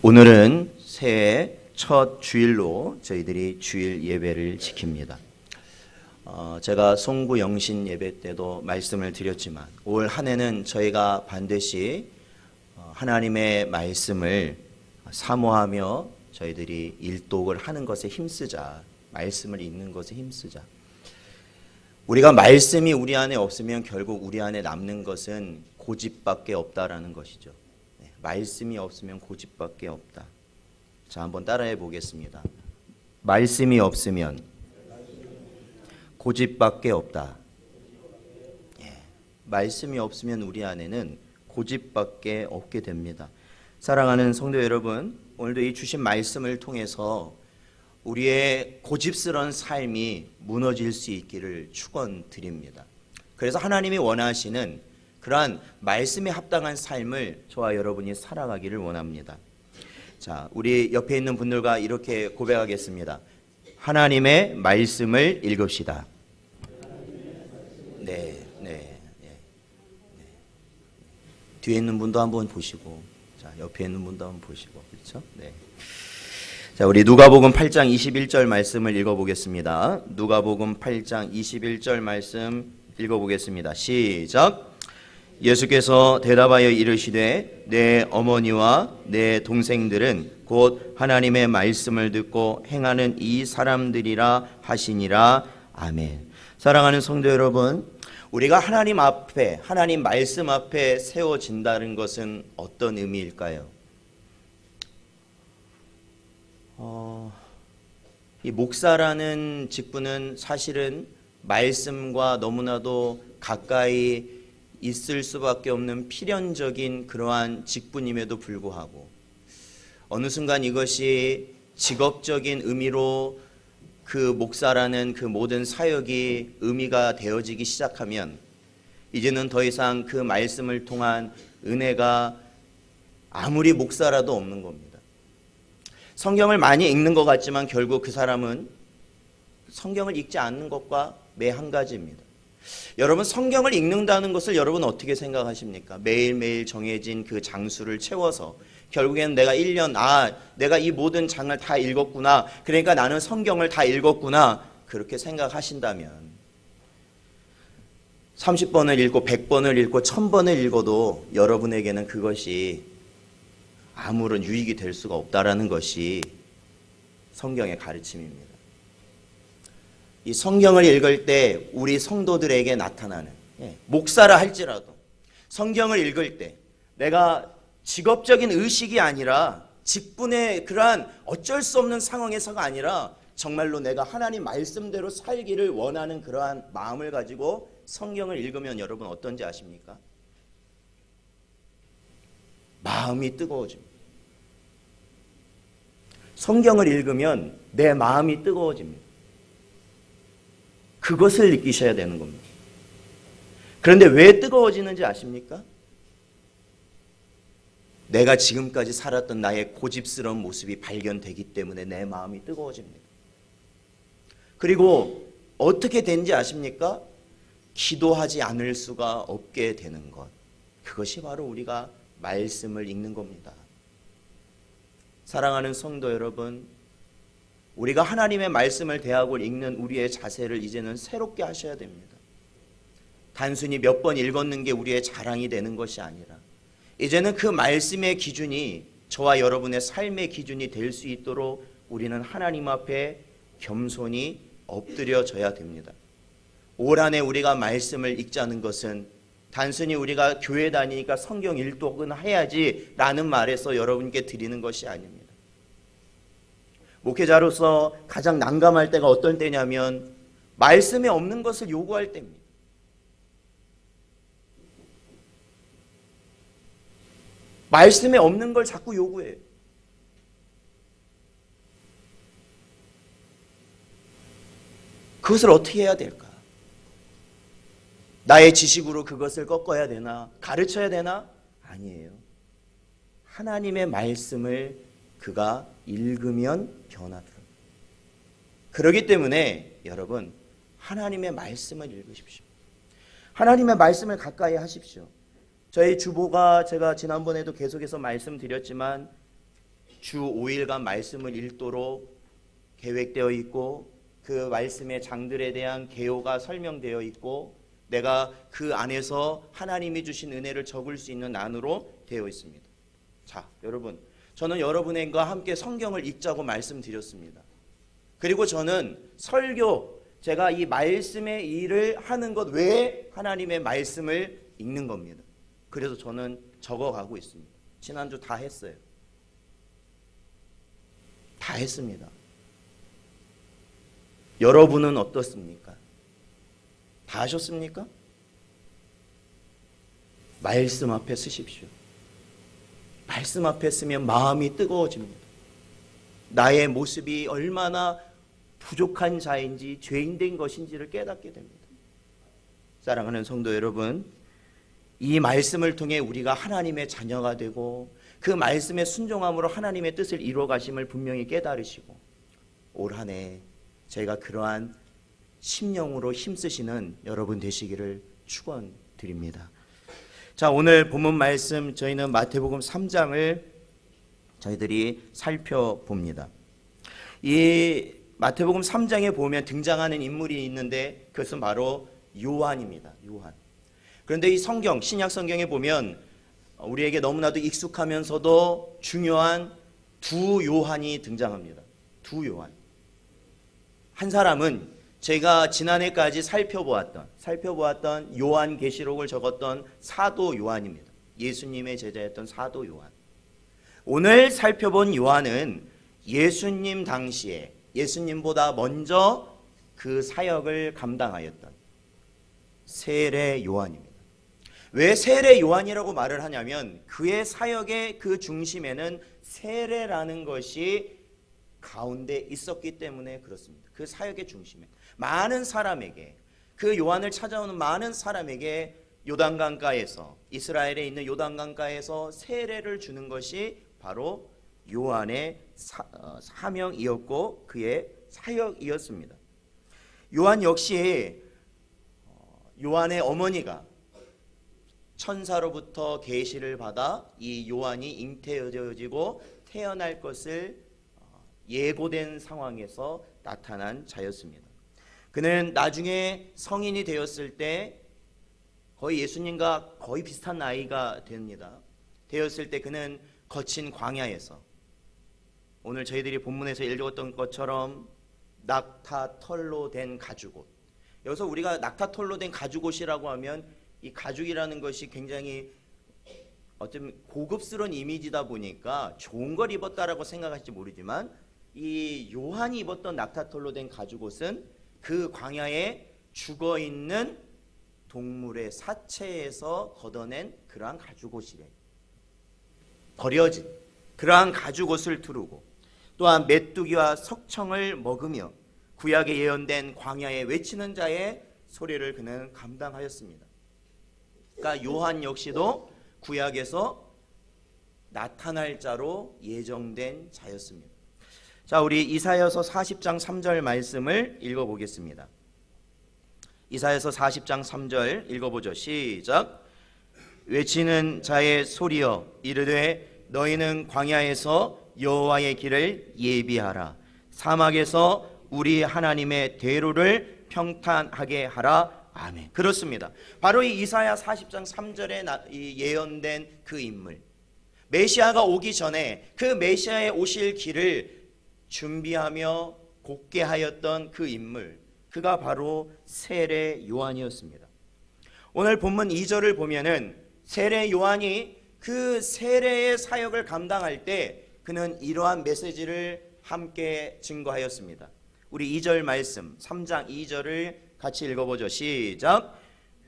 오늘은 새해 첫 주일로 저희들이 주일 예배를 지킵니다. 제가 송구 영신 예배 때도 말씀을 드렸지만 올 한 해는 저희가 반드시 하나님의 말씀을 사모하며 저희들이 일독을 하는 것에 힘쓰자. 말씀을 읽는 것에 힘쓰자. 우리가 말씀이 우리 안에 없으면 결국 우리 안에 남는 것은 고집밖에 없다라는 것이죠. 말씀이 없으면 고집밖에 없다. 자, 한번 따라해 보겠습니다. 말씀이 없으면 고집밖에 없다. 말씀이 없으면 우리 안에는 고집밖에 없게 됩니다. 사랑하는 성도 여러분, 오늘도 이 주신 말씀을 통해서 우리의 고집스러운 삶이 무너질 수 있기를 축원드립니다. 그래서 하나님이 원하시는 그러한 말씀에 합당한 삶을 저와 여러분이 살아가기를 원합니다. 자, 우리 옆에 있는 분들과 이렇게 고백하겠습니다. 하나님의 말씀을 읽읍시다. 네. 뒤에 있는 분도 한번 보시고, 자, 옆에 있는 분도 한번 보시고, 그렇죠? 네. 자, 우리 누가복음 8장 21절 말씀을 읽어보겠습니다. 누가복음 8장 21절 말씀 읽어보겠습니다. 시작. 예수께서 대답하여 이르시되 내 어머니와 내 동생들은 곧 하나님의 말씀을 듣고 행하는 이 사람들이라 하시니라. 아멘. 사랑하는 성도 여러분, 우리가 하나님 앞에, 하나님 말씀 앞에 세워진다는 것은 어떤 의미일까요? 이 목사라는 직분은 사실은 말씀과 너무나도 가까이 있을 수밖에 없는 필연적인 그러한 직분임에도 불구하고 어느 순간 이것이 직업적인 의미로 그 목사라는 그 모든 사역이 의미가 되어지기 시작하면 이제는 더 이상 그 말씀을 통한 은혜가 아무리 목사라도 없는 겁니다. 성경을 많이 읽는 것 같지만 결국 그 사람은 성경을 읽지 않는 것과 매 한 가지입니다. 여러분, 성경을 읽는다는 것을 여러분 어떻게 생각하십니까? 매일매일 정해진 그 장수를 채워서 결국에는 내가 1년, 내가 이 모든 장을 다 읽었구나, 그러니까 나는 성경을 다 읽었구나, 그렇게 생각하신다면 30번을 읽고 100번을 읽고 1000번을 읽어도 여러분에게는 그것이 아무런 유익이 될 수가 없다라는 것이 성경의 가르침입니다. 이 성경을 읽을 때 우리 성도들에게 나타나는, 목사라 할지라도 성경을 읽을 때 내가 직업적인 의식이 아니라 직분의 그러한 어쩔 수 없는 상황에서가 아니라 정말로 내가 하나님 말씀대로 살기를 원하는 그러한 마음을 가지고 성경을 읽으면 여러분 어떤지 아십니까? 마음이 뜨거워집니다. 성경을 읽으면 내 마음이 뜨거워집니다. 그것을 느끼셔야 되는 겁니다. 그런데 왜 뜨거워지는지 아십니까? 내가 지금까지 살았던 나의 고집스러운 모습이 발견되기 때문에 내 마음이 뜨거워집니다. 그리고 어떻게 된지 아십니까? 기도하지 않을 수가 없게 되는 것. 그것이 바로 우리가 말씀을 읽는 겁니다. 사랑하는 성도 여러분, 우리가 하나님의 말씀을 대하고 읽는 우리의 자세를 이제는 새롭게 하셔야 됩니다. 단순히 몇 번 읽었는 게 우리의 자랑이 되는 것이 아니라 이제는 그 말씀의 기준이 저와 여러분의 삶의 기준이 될 수 있도록 우리는 하나님 앞에 겸손히 엎드려져야 됩니다. 올 한 해 우리가 말씀을 읽자는 것은 단순히 우리가 교회 다니니까 성경 일독은 해야지 라는 말에서 여러분께 드리는 것이 아닙니다. 목회자로서 가장 난감할 때가 어떤 때냐면 말씀에 없는 것을 요구할 때입니다. 말씀에 없는 걸 자꾸 요구해요. 그것을 어떻게 해야 될까? 나의 지식으로 그것을 꺾어야 되나? 가르쳐야 되나? 아니에요. 하나님의 말씀을 그가 읽으면 변화됩니다. 그렇기 때문에 여러분, 하나님의 말씀을 읽으십시오. 하나님의 말씀을 가까이 하십시오. 저희 주보가 제가 지난번에도 계속해서 말씀드렸지만 주 5일간 말씀을 읽도록 계획되어 있고 그 말씀의 장들에 대한 개요가 설명되어 있고 내가 그 안에서 하나님이 주신 은혜를 적을 수 있는 안으로 되어 있습니다. 자, 여러분, 저는 여러분과 함께 성경을 읽자고 말씀드렸습니다. 그리고 저는 설교, 제가 이 말씀의 일을 하는 것 외에 하나님의 말씀을 읽는 겁니다. 그래서 저는 적어가고 있습니다. 지난주 다 했어요. 다 했습니다. 여러분은 어떻습니까? 다 하셨습니까? 말씀 앞에 쓰십시오. 말씀 앞에 쓰면 마음이 뜨거워집니다. 나의 모습이 얼마나 부족한 자인지 죄인된 것인지를 깨닫게 됩니다. 사랑하는 성도 여러분, 이 말씀을 통해 우리가 하나님의 자녀가 되고 그 말씀의 순종함으로 하나님의 뜻을 이루어 가심을 분명히 깨달으시고 올 한 해 저희가 그러한 심령으로 힘쓰시는 여러분 되시기를 축원드립니다. 자, 오늘 본문 말씀 저희는 마태복음 3장을 저희들이 살펴봅니다. 이 마태복음 3장에 보면 등장하는 인물이 있는데 그것은 바로 요한입니다. 요한. 그런데 이 성경, 신약 성경에 보면 우리에게 너무나도 익숙하면서도 중요한 두 요한이 등장합니다. 두 요한. 한 사람은 제가 지난해까지 살펴보았던 요한계시록을 적었던 사도 요한입니다. 예수님의 제자였던 사도 요한. 오늘 살펴본 요한은 예수님 당시에 예수님보다 먼저 그 사역을 감당하였던 세례 요한입니다. 왜 세례 요한이라고 말을 하냐면 그의 사역의 그 중심에는 세례라는 것이 가운데 있었기 때문에 그렇습니다. 그 사역의 중심에 많은 사람에게, 그 요한을 찾아오는 많은 사람에게 요단강가에서, 이스라엘에 있는 요단강가에서 세례를 주는 것이 바로 요한의 사명이었고 그의 사역이었습니다. 요한 역시 요한의 어머니가 천사로부터 계시를 받아 이 요한이 잉태되어지고 태어날 것을 예고된 상황에서 나타난 자였습니다. 그는 나중에 성인이 되었을 때 거의 예수님과 거의 비슷한 나이가 됩니다. 되었을 때 그는 거친 광야에서 오늘 저희들이 본문에서 읽었던 것처럼 낙타털로 된 가죽옷. 여기서 우리가 낙타털로 된 가죽옷이라고 하면 이 가죽이라는 것이 굉장히 어쩌면 고급스러운 이미지다 보니까 좋은 걸 입었다라고 생각할지 모르지만 이 요한이 입었던 낙타털로 된 가죽옷은 그 광야에 죽어있는 동물의 사체에서 걷어낸 그러한 가죽옷이래. 버려진 그러한 가죽옷을 두르고 또한 메뚜기와 석청을 먹으며 구약에 예언된 광야에 외치는 자의 소리를 그는 감당하였습니다. 그러니까 요한 역시도 구약에서 나타날 자로 예정된 자였습니다. 자, 우리 이사야서 40장 3절 말씀을 읽어보겠습니다. 이사야서 40장 3절 읽어보죠. 시작. 외치는 자의 소리여 이르되 너희는 광야에서 여호와의 길을 예비하라. 사막에서 우리 하나님의 대로를 평탄하게 하라. 아멘. 그렇습니다. 바로 이 이사야 40장 3절에 예언된 그 인물, 메시아가 오기 전에 그 메시아의 오실 길을 준비하며 곧게 하였던 그 인물, 그가 바로 세례 요한이었습니다. 오늘 본문 2절을 보면은 세례 요한이 그 세례의 사역을 감당할 때 그는 이러한 메시지를 함께 증거하였습니다. 우리 2절 말씀 3장 2절을 같이 읽어보죠. 시작.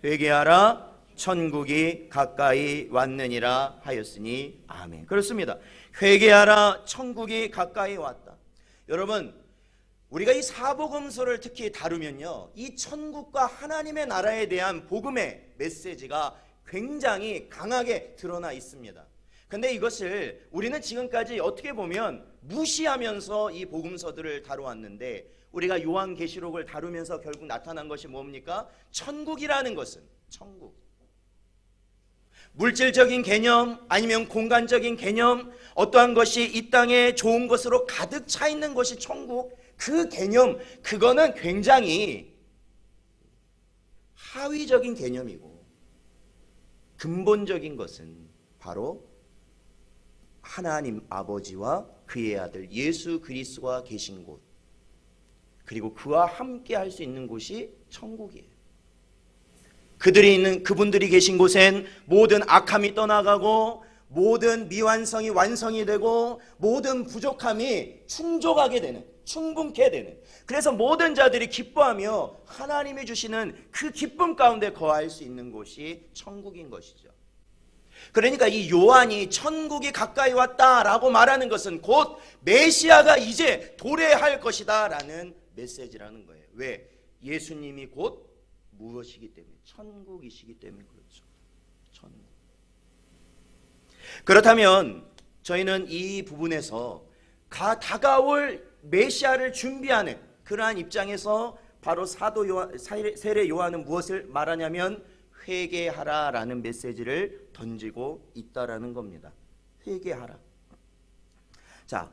회개하라 천국이 가까이 왔느니라 하였으니 아멘. 그렇습니다. 회개하라 천국이 가까이 왔다. 여러분, 우리가 이 사복음서를 특히 다루면요, 이 천국과 하나님의 나라에 대한 복음의 메시지가 굉장히 강하게 드러나 있습니다. 근데 이것을 우리는 지금까지 어떻게 보면 무시하면서 이 복음서들을 다루었는데, 우리가 요한계시록을 다루면서 결국 나타난 것이 뭡니까? 천국이라는 것은, 천국, 물질적인 개념 아니면 공간적인 개념, 어떠한 것이 이 땅에 좋은 것으로 가득 차 있는 것이 천국, 그 개념, 그거는 굉장히 하위적인 개념이고, 근본적인 것은 바로 하나님 아버지와 그의 아들 예수 그리스도가 계신 곳, 그리고 그와 함께 할 수 있는 곳이 천국이에요. 그분들이 계신 곳엔 모든 악함이 떠나가고, 모든 미완성이 완성이 되고, 모든 부족함이 충족하게 되는, 충분케 되는, 그래서 모든 자들이 기뻐하며 하나님이 주시는 그 기쁨 가운데 거할 수 있는 곳이 천국인 것이죠. 그러니까 이 요한이 천국이 가까이 왔다라고 말하는 것은 곧 메시아가 이제 도래할 것이다 라는 메시지라는 거예요. 왜? 예수님이 곧 무엇이기 때문에? 천국이시기 때문에 그렇죠. 천국. 그렇다면 저희는 이 부분에서 다가올 메시아를 준비하는 그러한 입장에서 바로 세례 요한은 무엇을 말하냐면 회개하라라는 메시지를 던지고 있다라는 겁니다. 회개하라. 자,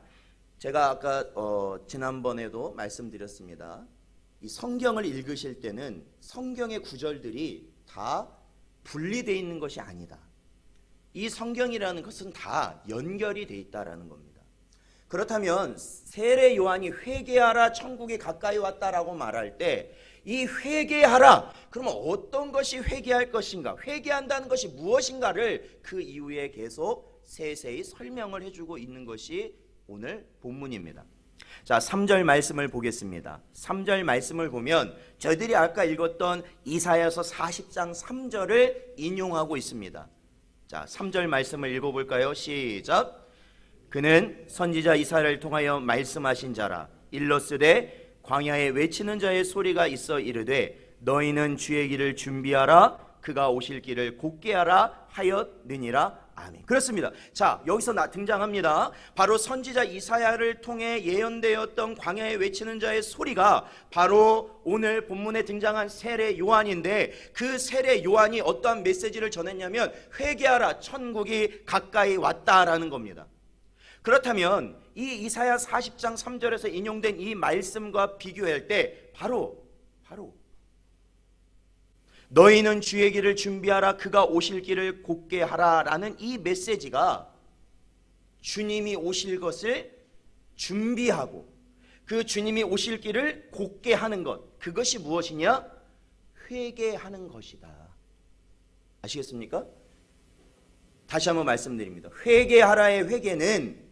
제가 아까 지난번에도 말씀드렸습니다. 이 성경을 읽으실 때는 성경의 구절들이 다 분리되어 있는 것이 아니다. 이 성경이라는 것은 다 연결이 되어 있다라는 겁니다. 그렇다면 세례 요한이 회개하라 천국이 가까이 왔다라고 말할 때 이 회개하라, 그러면 어떤 것이 회개할 것인가, 회개한다는 것이 무엇인가를 그 이후에 계속 세세히 설명을 해주고 있는 것이 오늘 본문입니다. 자, 3절 말씀을 보겠습니다. 3절 말씀을 보면 저희들이 아까 읽었던 이사야서 40장 3절을 인용하고 있습니다. 자, 3절 말씀을 읽어볼까요? 시작. 그는 선지자 이사야를 통하여 말씀하신 자라. 일러스되 광야에 외치는 자의 소리가 있어 이르되 너희는 주의 길을 준비하라, 그가 오실 길을 곧게 하라 하였느니라. 아멘. 그렇습니다. 자, 여기서 등장합니다. 바로 선지자 이사야를 통해 예언되었던 광야에 외치는 자의 소리가 바로 오늘 본문에 등장한 세례 요한인데, 그 세례 요한이 어떠한 메시지를 전했냐면 회개하라, 천국이 가까이 왔다라는 겁니다. 그렇다면 이 이사야 40장 3절에서 인용된 이 말씀과 비교할 때 바로 너희는 주의 길을 준비하라, 그가 오실 길을 곧게 하라 라는 이 메시지가 주님이 오실 것을 준비하고 그 주님이 오실 길을 곧게 하는 것, 그것이 무엇이냐? 회개하는 것이다. 아시겠습니까? 다시 한번 말씀드립니다. 회개하라의 회개는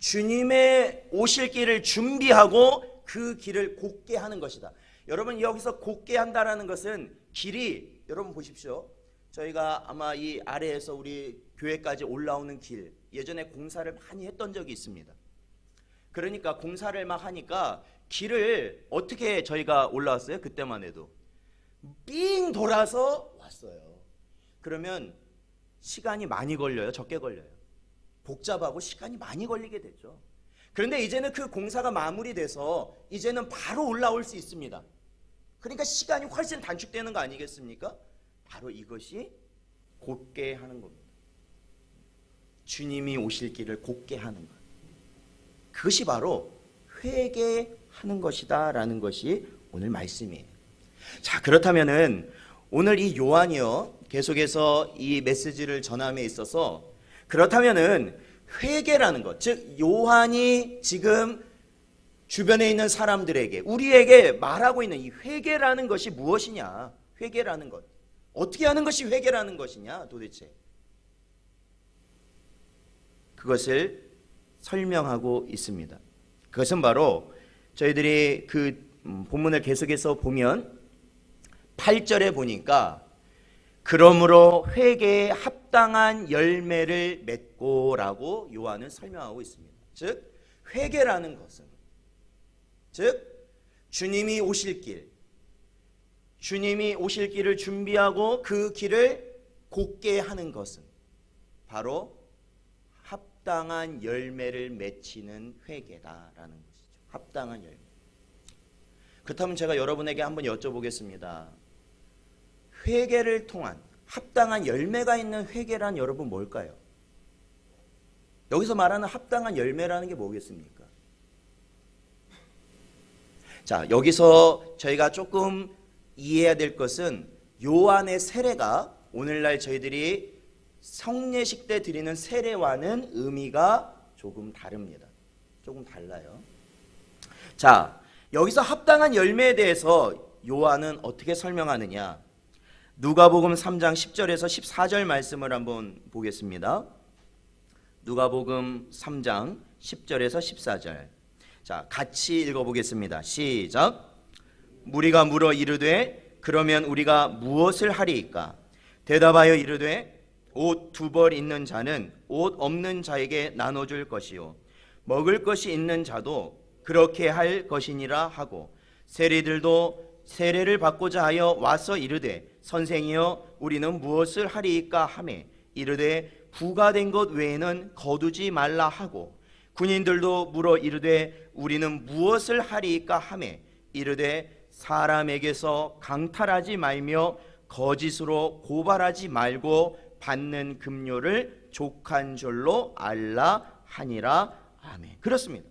주님의 오실 길을 준비하고 그 길을 곧게 하는 것이다. 여러분, 여기서 곧게 한다라는 것은 길이, 여러분 보십시오. 저희가 아마 이 아래에서 우리 교회까지 올라오는 길, 예전에 공사를 많이 했던 적이 있습니다. 그러니까 공사를 막 하니까 길을 어떻게 저희가 올라왔어요? 그때만 해도 삥 돌아서 왔어요. 그러면 시간이 많이 걸려요? 적게 걸려요? 복잡하고 시간이 많이 걸리게 되죠. 그런데 이제는 그 공사가 마무리돼서 이제는 바로 올라올 수 있습니다. 그러니까 시간이 훨씬 단축되는 거 아니겠습니까? 바로 이것이 곧게 하는 겁니다. 주님이 오실 길을 곧게 하는 것, 그것이 바로 회개하는 것이다 라는 것이 오늘 말씀이에요. 자, 그렇다면은 오늘 이 요한이요 계속해서 이 메시지를 전함에 있어서, 그렇다면은 회개라는 것, 즉 요한이 지금 주변에 있는 사람들에게, 우리에게 말하고 있는 이 회개라는 것이 무엇이냐? 회개라는 것, 어떻게 하는 것이 회개라는 것이냐 도대체? 그것을 설명하고 있습니다. 그것은 바로 저희들이 그 본문을 계속해서 보면 8절에 보니까 그러므로 회개에 합당한 열매를 맺고 라고 요한은 설명하고 있습니다. 즉 회개라는 것은, 즉 주님이 오실 길, 주님이 오실 길을 준비하고 그 길을 곧게 하는 것은 바로 합당한 열매를 맺히는 회개다라는 것이죠. 합당한 열매. 그렇다면 제가 여러분에게 한번 여쭤보겠습니다. 회개를 통한, 합당한 열매가 있는 회개란 여러분 뭘까요? 여기서 말하는 합당한 열매라는 게 뭐겠습니까? 자, 여기서 저희가 조금 이해해야 될 것은 요한의 세례가 오늘날 저희들이 성례식 때 드리는 세례와는 의미가 조금 다릅니다. 조금 달라요. 자, 여기서 합당한 열매에 대해서 요한은 어떻게 설명하느냐? 누가복음 3장 10절에서 14절 말씀을 한번 보겠습니다. 누가복음 3장 10절에서 14절. 자, 같이 읽어보겠습니다. 시작. 무리가 물어 이르되 그러면 우리가 무엇을 하리이까? 대답하여 이르되 옷 2벌 있는 자는 옷 없는 자에게 나눠줄 것이요 먹을 것이 있는 자도 그렇게 할 것이니라 하고 세리들도 세례를 받고자 하여 와서 이르되 선생이여 우리는 무엇을 하리이까 하매 이르되 부가된 것 외에는 거두지 말라 하고 군인들도 물어 이르되 우리는 무엇을 하리이까 하매 이르되 사람에게서 강탈하지 말며 거짓으로 고발하지 말고 받는 급료를 족한 줄로 알라 하니라. 아멘. 그렇습니다.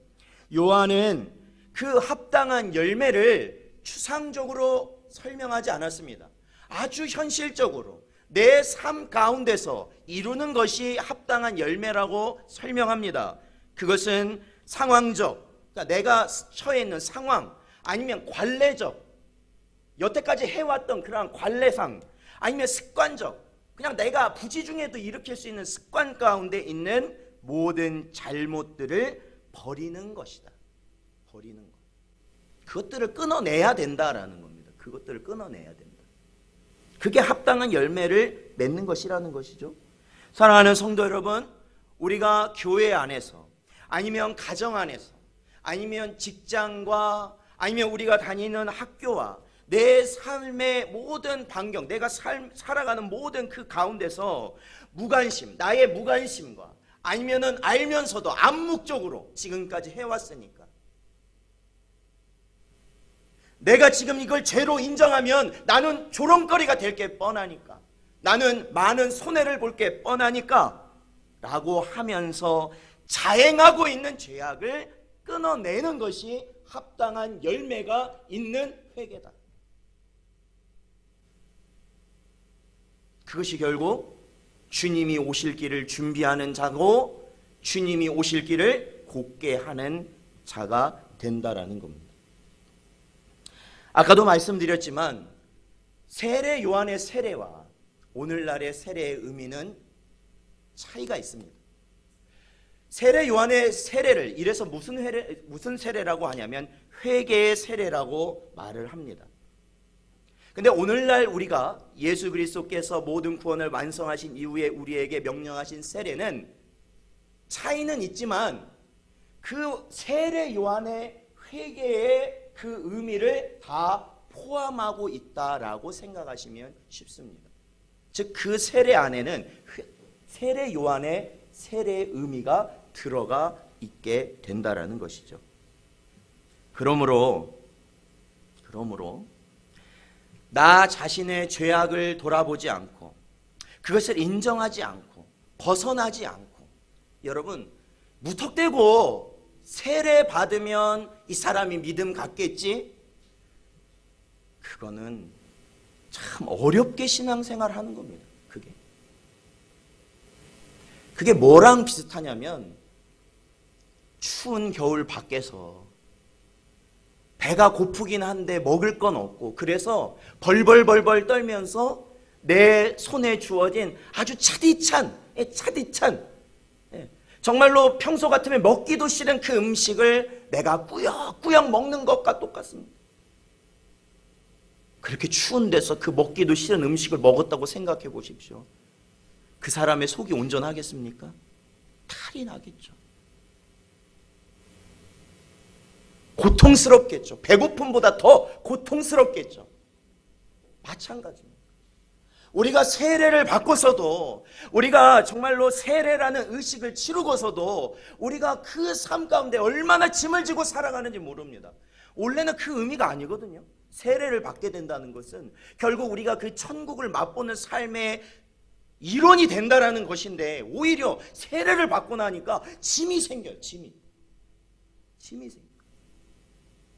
요한은 그 합당한 열매를 추상적으로 설명하지 않았습니다. 아주 현실적으로 내 삶 가운데서 이루는 것이 합당한 열매라고 설명합니다. 그것은 상황적, 그러니까 내가 처해 있는 상황, 아니면 관례적, 여태까지 해왔던 그러한 관례상, 아니면 습관적, 그냥 내가 부지중에도 일으킬 수 있는 습관 가운데 있는 모든 잘못들을 버리는 것이다. 버리는 것. 그것들을 끊어내야 된다라는 겁니다. 그것들을 끊어내야 된다. 그게 합당한 열매를 맺는 것이라는 것이죠. 사랑하는 성도 여러분, 우리가 교회 안에서 아니면 가정 안에서 아니면 직장과 아니면 우리가 다니는 학교와 내 삶의 모든 반경, 내가 살아가는 모든 그 가운데서 무관심, 나의 무관심과 아니면은 알면서도 암묵적으로 지금까지 해왔으니까 내가 지금 이걸 죄로 인정하면 나는 조롱거리가 될 게 뻔하니까 나는 많은 손해를 볼 게 뻔하니까 라고 하면서 자행하고 있는 죄악을 끊어내는 것이 합당한 열매가 있는 회개다. 그것이 결국 주님이 오실 길을 준비하는 자고 주님이 오실 길을 곧게 하는 자가 된다라는 겁니다. 아까도 말씀드렸지만 세례 요한의 세례와 오늘날의 세례의 의미는 차이가 있습니다. 세례 요한의 세례를 이래서 무슨 세례라고 하냐면 회개의 세례라고 말을 합니다. 근데 오늘날 우리가 예수 그리스도께서 모든 구원을 완성하신 이후에 우리에게 명령하신 세례는 차이는 있지만 그 세례 요한의 회개의 그 의미를 다 포함하고 있다라고 생각하시면 쉽습니다. 즉 그 세례 안에는 세례 요한의 세례의 의미가 들어가 있게 된다라는 것이죠. 그러므로 나 자신의 죄악을 돌아보지 않고 그것을 인정하지 않고 벗어나지 않고 여러분 무턱대고 세례 받으면 이 사람이 믿음 갖겠지? 그거는 참 어렵게 신앙생활 하는 겁니다. 그게 뭐랑 비슷하냐면 추운 겨울 밖에서 배가 고프긴 한데 먹을 건 없고 그래서 벌벌 떨면서 내 손에 주어진 아주 차디찬 정말로 평소 같으면 먹기도 싫은 그 음식을 내가 꾸역꾸역 먹는 것과 똑같습니다. 그렇게 추운 데서 그 먹기도 싫은 음식을 먹었다고 생각해 보십시오. 그 사람의 속이 온전하겠습니까? 탈이 나겠죠. 고통스럽겠죠. 배고픔보다 더 고통스럽겠죠. 마찬가지입니다. 우리가 세례를 받고서도 우리가 정말로 세례라는 의식을 치르고서도 우리가 그 삶 가운데 얼마나 짐을 지고 살아가는지 모릅니다. 원래는 그 의미가 아니거든요. 세례를 받게 된다는 것은 결국 우리가 그 천국을 맛보는 삶의 일원이 된다라는 것인데, 오히려 세례를 받고 나니까 짐이 생겨요. 짐이 생겨요.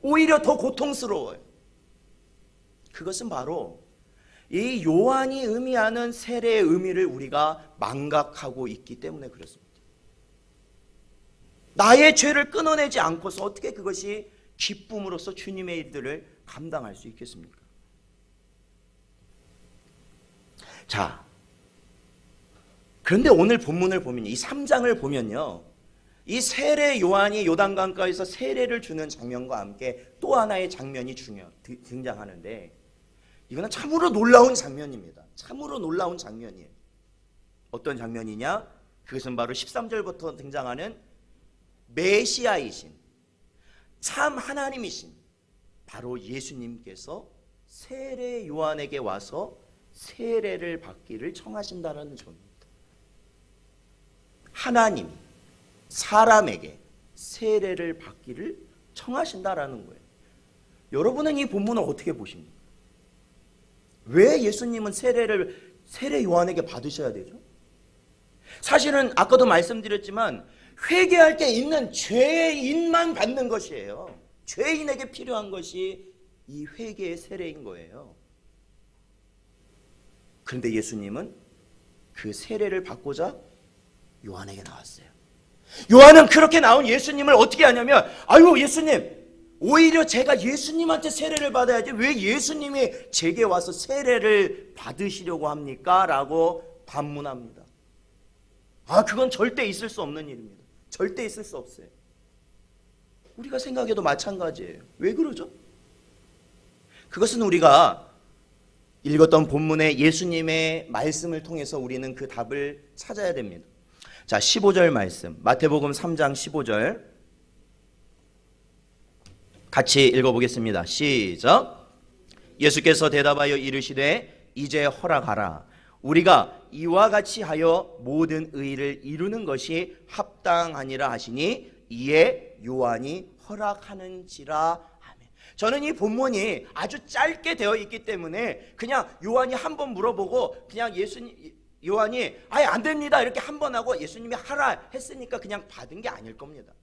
오히려 더 고통스러워요. 그것은 바로 이 요한이 의미하는 세례의 의미를 우리가 망각하고 있기 때문에 그렇습니다. 나의 죄를 끊어내지 않고서 어떻게 그것이 기쁨으로써 주님의 일들을 감당할 수 있겠습니까? 자, 그런데 오늘 본문을 보면, 이 3장을 보면요, 이 세례 요한이 요단강가에서 세례를 주는 장면과 함께 또 하나의 장면이 등장하는데, 이거는 참으로 놀라운 장면입니다. 참으로 놀라운 장면이에요. 어떤 장면이냐? 그것은 바로 13절부터 등장하는 메시아이신, 참 하나님이신 바로 예수님께서 세례 요한에게 와서 세례를 받기를 청하신다는 점입니다. 하나님이 사람에게 세례를 받기를 청하신다라는 거예요. 여러분은 이 본문을 어떻게 보십니까? 왜 예수님은 세례 요한에게 받으셔야 되죠? 사실은 아까도 말씀드렸지만 회개할 때 있는 죄인만 받는 것이에요. 죄인에게 필요한 것이 이 회개의 세례인 거예요. 그런데 예수님은 그 세례를 받고자 요한에게 나왔어요. 요한은 그렇게 나온 예수님을 어떻게 하냐면, 아유 예수님, 오히려 제가 예수님한테 세례를 받아야지 왜 예수님이 제게 와서 세례를 받으시려고 합니까? 라고 반문합니다. 그건 절대 있을 수 없는 일입니다. 절대 있을 수 없어요. 우리가 생각해도 마찬가지예요. 왜 그러죠? 그것은 우리가 읽었던 본문의 예수님의 말씀을 통해서 우리는 그 답을 찾아야 됩니다. 자, 15절 말씀, 마태복음 3장 15절 같이 읽어보겠습니다. 시작. 예수께서 대답하여 이르시되 이제 허락하라. 우리가 이와 같이 하여 모든 의를 이루는 것이 합당하니라 하시니 이에 요한이 허락하는지라. 아멘. 저는 이 본문이 아주 짧게 되어 있기 때문에 그냥 요한이 한 번 물어보고 그냥 요한이 아예 안 됩니다 이렇게 한 번 하고 예수님이 하라 했으니까 그냥 받은 게 아닐 겁니다.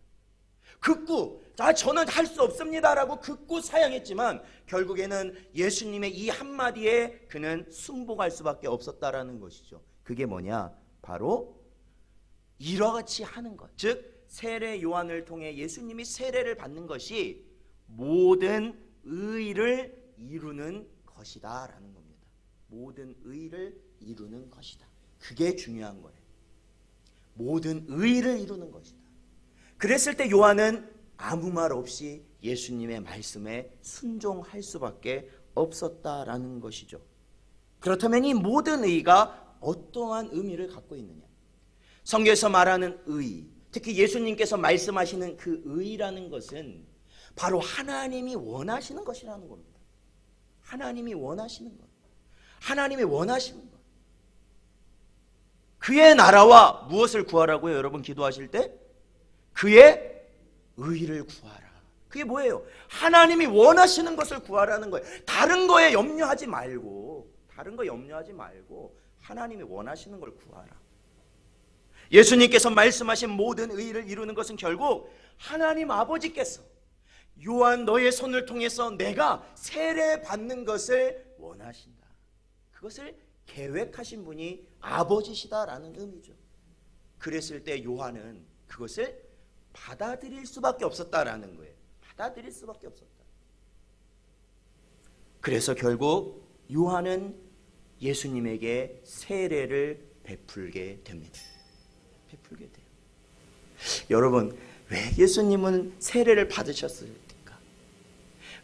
극구 저는 할 수 없습니다라고 극구 사양했지만 결국에는 예수님의 이 한마디에 그는 순복할 수밖에 없었다라는 것이죠. 그게 뭐냐? 바로 이와 같이 하는 것, 즉 세례 요한을 통해 예수님이 세례를 받는 것이 모든 의를 이루는 것이다 라는 겁니다. 모든 의를 이루는 것이다. 그게 중요한 거예요. 모든 의를 이루는 것이다. 그랬을 때 요한은 아무 말 없이 예수님의 말씀에 순종할 수밖에 없었다라는 것이죠. 그렇다면 이 모든 의가 어떠한 의미를 갖고 있느냐? 성경에서 말하는 의, 특히 예수님께서 말씀하시는 그 의라는 것은 바로 하나님이 원하시는 것이라는 겁니다. 하나님이 원하시는 것. 하나님이 원하시는 것. 그의 나라와 무엇을 구하라고요? 여러분 기도하실 때? 그의 의를 구하라. 그게 뭐예요? 하나님이 원하시는 것을 구하라는 거예요. 다른 거에 염려하지 말고 하나님이 원하시는 걸 구하라. 예수님께서 말씀하신 모든 의를 이루는 것은 결국 하나님 아버지께서 요한 너의 손을 통해서 내가 세례 받는 것을 원하신다. 그것을 계획하신 분이 아버지시다라는 의미죠. 그랬을 때 요한은 그것을 받아들일 수밖에 없었다라는 거예요. 받아들일 수밖에 없었다. 그래서 결국 요한은 예수님에게 세례를 베풀게 됩니다. 베풀게 돼요. 여러분, 왜 예수님은 세례를 받으셨을까?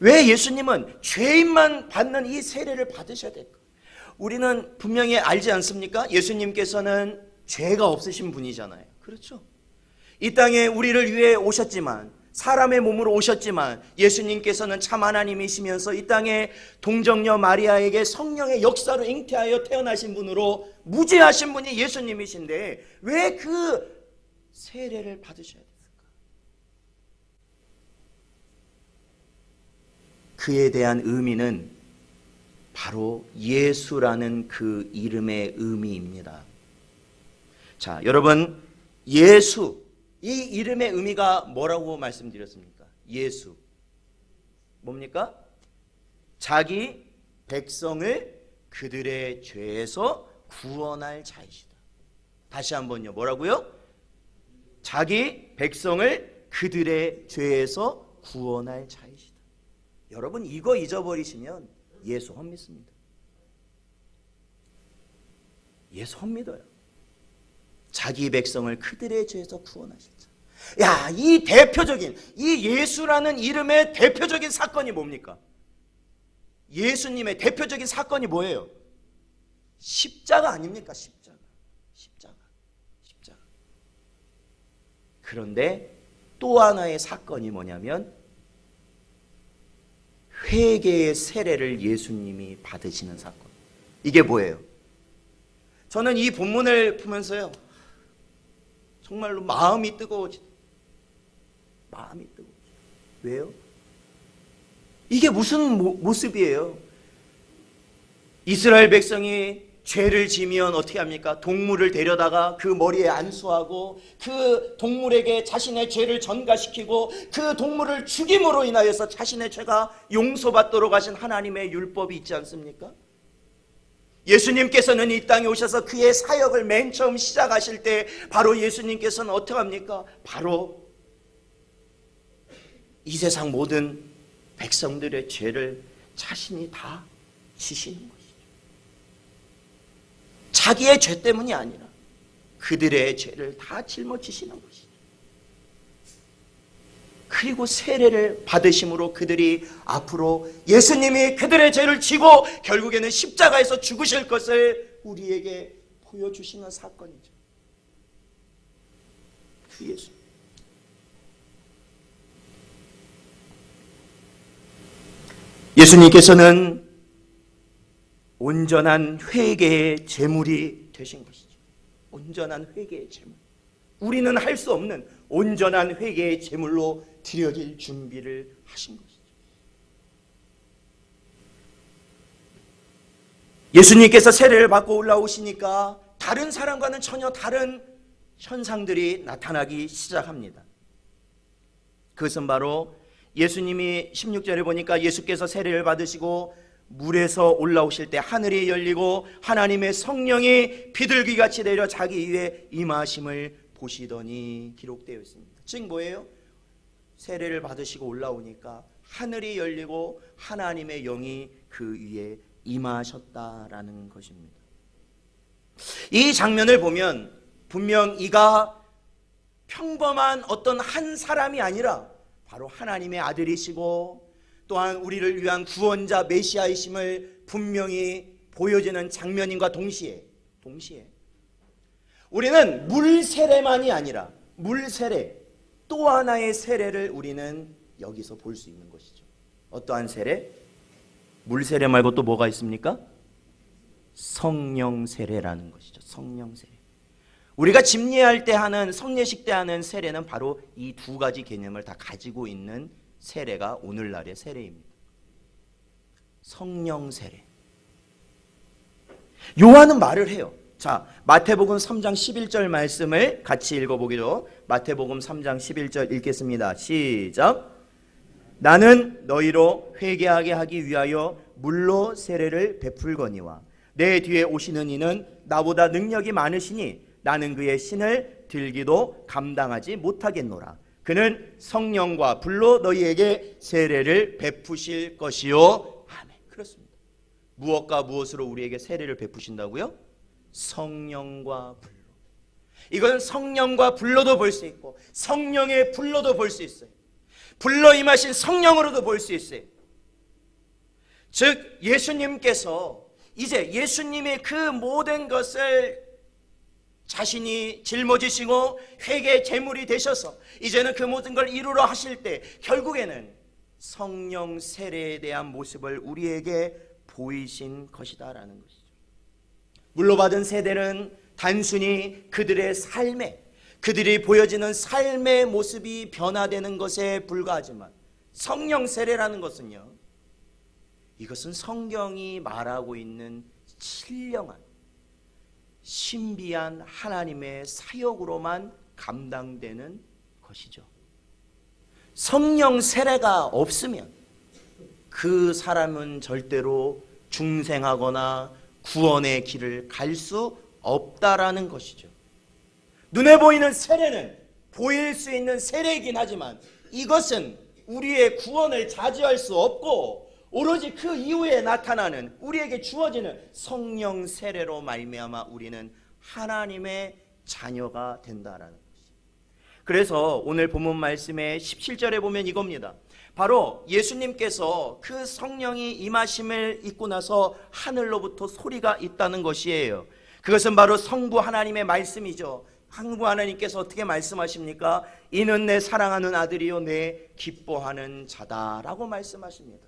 왜 예수님은 죄인만 받는 이 세례를 받으셔야 될까? 우리는 분명히 알지 않습니까? 예수님께서는 죄가 없으신 분이잖아요. 그렇죠? 이 땅에 우리를 위해 오셨지만, 사람의 몸으로 오셨지만 예수님께서는 참 하나님이시면서 이 땅에 동정녀 마리아에게 성령의 역사로 잉태하여 태어나신 분으로 무죄하신 분이 예수님이신데 왜 그 세례를 받으셔야 됐을까? 그에 대한 의미는 바로 예수라는 그 이름의 의미입니다. 자, 여러분, 예수, 이 이름의 의미가 뭐라고 말씀드렸습니까? 예수. 뭡니까? 자기 백성을 그들의 죄에서 구원할 자이시다. 다시 한번요. 뭐라고요? 자기 백성을 그들의 죄에서 구원할 자이시다. 여러분, 이거 잊어버리시면 예수 헛믿습니다. 예수 헛믿어요. 자기 백성을 그들의 죄에서 구원하실 자. 야, 이 대표적인, 이 예수라는 이름의 대표적인 사건이 뭡니까? 예수님의 대표적인 사건이 뭐예요? 십자가 아닙니까? 십자가. 그런데 또 하나의 사건이 뭐냐면 회개의 세례를 예수님이 받으시는 사건. 이게 뭐예요? 저는 이 본문을 보면서요, 정말로 마음이 뜨거워지더라고요. 마음이 뜨거워져요. 왜요? 이게 무슨 모습이에요? 이스라엘 백성이 죄를 지면 어떻게 합니까? 동물을 데려다가 그 머리에 안수하고 그 동물에게 자신의 죄를 전가시키고 그 동물을 죽임으로 인하여서 자신의 죄가 용서받도록 하신 하나님의 율법이 있지 않습니까? 예수님께서는 이 땅에 오셔서 그의 사역을 맨 처음 시작하실 때 바로 예수님께서는 어떻게 합니까? 바로 이 세상 모든 백성들의 죄를 자신이 다 지시는 것이죠. 자기의 죄 때문이 아니라 그들의 죄를 다 짊어지시는 것이죠. 그리고 세례를 받으심으로 그들이 앞으로 예수님이 그들의 죄를 지고 결국에는 십자가에서 죽으실 것을 우리에게 보여주시는 사건이죠. 그 예수. 예수님께서는 온전한 회개의 제물이 되신 것이죠. 온전한 회개의 제물. 우리는 할 수 없는 온전한 회개의 제물로 드려질 준비를 하신 것이죠. 예수님께서 세례를 받고 올라오시니까 다른 사람과는 전혀 다른 현상들이 나타나기 시작합니다. 그것은 바로 예수님이 16절에 보니까 예수께서 세례를 받으시고 물에서 올라오실 때 하늘이 열리고 하나님의 성령이 비둘기같이 내려 자기 위에 임하심을 보시더니 기록되어 있습니다. 즉 뭐예요? 세례를 받으시고 올라오니까 하늘이 열리고 하나님의 영이 그 위에 임하셨다라는 것입니다. 이 장면을 보면 분명 이가 평범한 어떤 한 사람이 아니라 바로 하나님의 아들이시고 또한 우리를 위한 구원자 메시아이심을 분명히 보여지는 장면인과 동시에 우리는 물 세례만이 아니라 물 세례 또 하나의 세례를 우리는 여기서 볼 수 있는 것이죠. 어떠한 세례? 물 세례 말고 또 뭐가 있습니까? 성령 세례라는 것이죠. 성령 세례. 우리가 집례할 때 하는 성례식 때 하는 세례는 바로 이 두 가지 개념을 다 가지고 있는 세례가 오늘날의 세례입니다. 성령 세례. 요한은 말을 해요. 자, 마태복음 3장 11절 말씀을 같이 읽어보기로. 마태복음 3장 11절 읽겠습니다. 시작. 나는 너희로 회개하게 하기 위하여 물로 세례를 베풀거니와 내 뒤에 오시는 이는 나보다 능력이 많으시니 나는 그의 신을 들기도 감당하지 못하겠노라. 그는 성령과 불로 너희에게 세례를 베푸실 것이요. 아멘. 그렇습니다. 무엇과 무엇으로 우리에게 세례를 베푸신다고요? 성령과 불로. 이건 성령과 불로도 볼 수 있고 성령의 불로도 볼 수 있어요. 불로 임하신 성령으로도 볼 수 있어요. 즉 예수님께서 이제 예수님이 그 모든 것을 자신이 짊어지시고 회개의 제물이 되셔서 이제는 그 모든 걸 이루러 하실 때 결국에는 성령 세례에 대한 모습을 우리에게 보이신 것이다라는 것이죠. 물로 받은 세례는 단순히 그들의 삶에 그들이 보여지는 삶의 모습이 변화되는 것에 불과하지만 성령 세례라는 것은요 이것은 성경이 말하고 있는 신령한 신비한 하나님의 사역으로만 감당되는 것이죠. 성령 세례가 없으면 그 사람은 절대로 중생하거나 구원의 길을 갈 수 없다라는 것이죠. 눈에 보이는 세례는 보일 수 있는 세례이긴 하지만 이것은 우리의 구원을 자지할 수 없고 오로지 그 이후에 나타나는 우리에게 주어지는 성령 세례로 말미암아 우리는 하나님의 자녀가 된다라는 것이죠. 그래서 오늘 본문 말씀의 17절에 보면 이겁니다. 바로 예수님께서 그 성령이 임하심을 입고 나서 하늘로부터 소리가 있다는 것이에요. 그것은 바로 성부 하나님의 말씀이죠. 성부 하나님께서 어떻게 말씀하십니까? 이는 내 사랑하는 아들이요 내 기뻐하는 자다라고 말씀하십니다.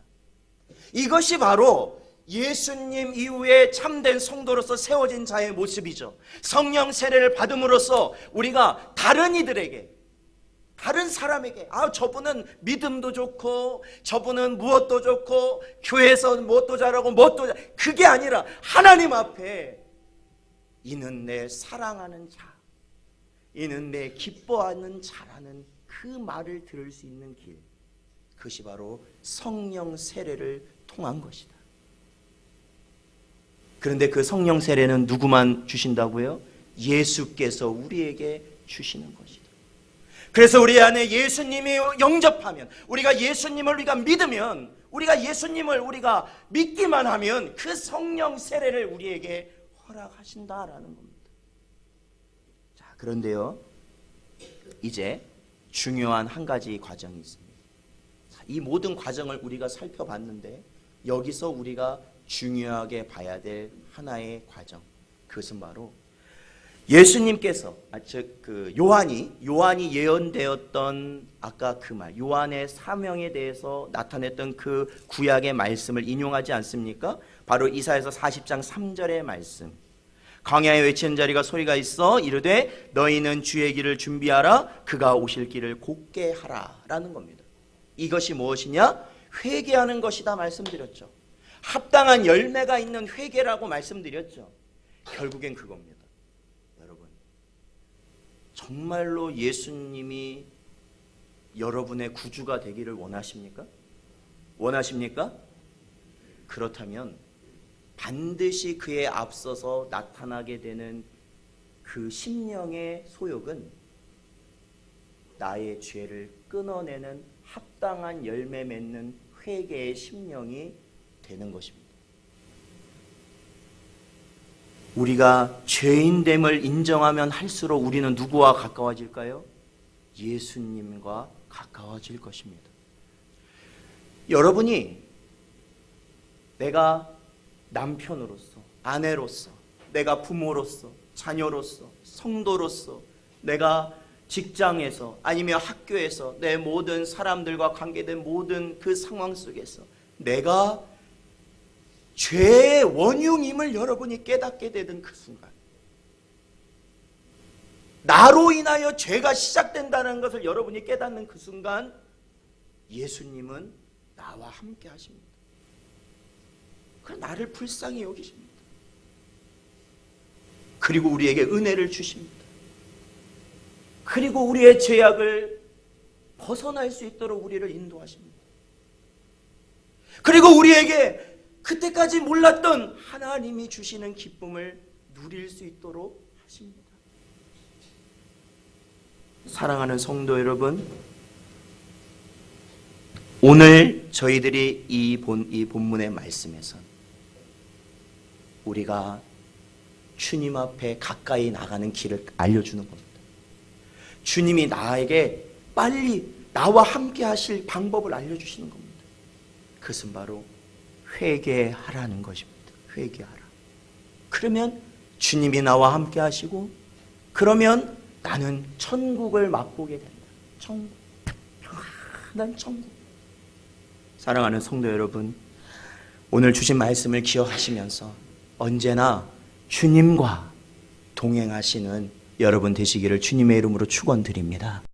이것이 바로 예수님 이후에 참된 성도로서 세워진 자의 모습이죠. 성령 세례를 받음으로써 우리가 다른 이들에게, 다른 사람에게 저분은 믿음도 좋고 저분은 무엇도 좋고 교회에서 무엇도 잘하고 무엇도 그게 아니라 하나님 앞에 이는 내 사랑하는 자, 이는 내 기뻐하는 자라는 그 말을 들을 수 있는 길, 그것이 바로 성령 세례를 통한 것이다. 그런데 그 성령 세례는 누구만 주신다고요? 예수께서 우리에게 주시는 것이다. 그래서 우리 안에 예수님이 영접하면, 우리가 예수님을 우리가 믿으면, 우리가 예수님을 우리가 믿기만 하면 그 성령 세례를 우리에게 허락하신다라는 겁니다. 자, 그런데요, 이제 중요한 한 가지 과정이 있습니다. 이 모든 과정을 우리가 살펴봤는데 여기서 우리가 중요하게 봐야 될 하나의 과정, 그것은 바로 예수님께서 요한이 예언되었던 아까 그 말, 요한의 사명에 대해서 나타냈던 그 구약의 말씀을 인용하지 않습니까? 바로 이사야서 40장 3절의 말씀. 광야에 외치는 자리가 소리가 있어 이르되 너희는 주의 길을 준비하라 그가 오실 길을 곧게 하라 라는 겁니다. 이것이 무엇이냐? 회개하는 것이다 말씀드렸죠. 합당한 열매가 있는 회개라고 말씀드렸죠. 결국엔 그겁니다. 여러분, 정말로 예수님이 여러분의 구주가 되기를 원하십니까? 원하십니까? 그렇다면 반드시 그에 앞서서 나타나게 되는 그 심령의 소욕은 나의 죄를 끊어내는 합당한 열매 맺는 회개의 심령이 되는 것입니다. 우리가 죄인됨을 인정하면 할수록 우리는 누구와 가까워질까요? 예수님과 가까워질 것입니다. 여러분이 내가 남편으로서, 아내로서, 내가 부모로서, 자녀로서, 성도로서, 내가 직장에서 아니면 학교에서 내 모든 사람들과 관계된 모든 그 상황 속에서 내가 죄의 원흉임을 여러분이 깨닫게 되는 그 순간, 나로 인하여 죄가 시작된다는 것을 여러분이 깨닫는 그 순간 예수님은 나와 함께 하십니다. 그럼 나를 불쌍히 여기십니다. 그리고 우리에게 은혜를 주십니다. 그리고 우리의 죄악을 벗어날 수 있도록 우리를 인도하십니다. 그리고 우리에게 그때까지 몰랐던 하나님이 주시는 기쁨을 누릴 수 있도록 하십니다. 사랑하는 성도 여러분, 오늘 저희들이 이 본문의 말씀에서 우리가 주님 앞에 가까이 나가는 길을 알려주는 겁니다. 주님이 나에게 빨리 나와 함께 하실 방법을 알려주시는 겁니다. 그것은 바로 회개하라는 것입니다. 회개하라. 그러면 주님이 나와 함께 하시고, 그러면 나는 천국을 맛보게 된다. 천국. 난 천국. 사랑하는 성도 여러분, 오늘 주신 말씀을 기억하시면서 언제나 주님과 동행하시는 여러분 되시기를 주님의 이름으로 축원드립니다.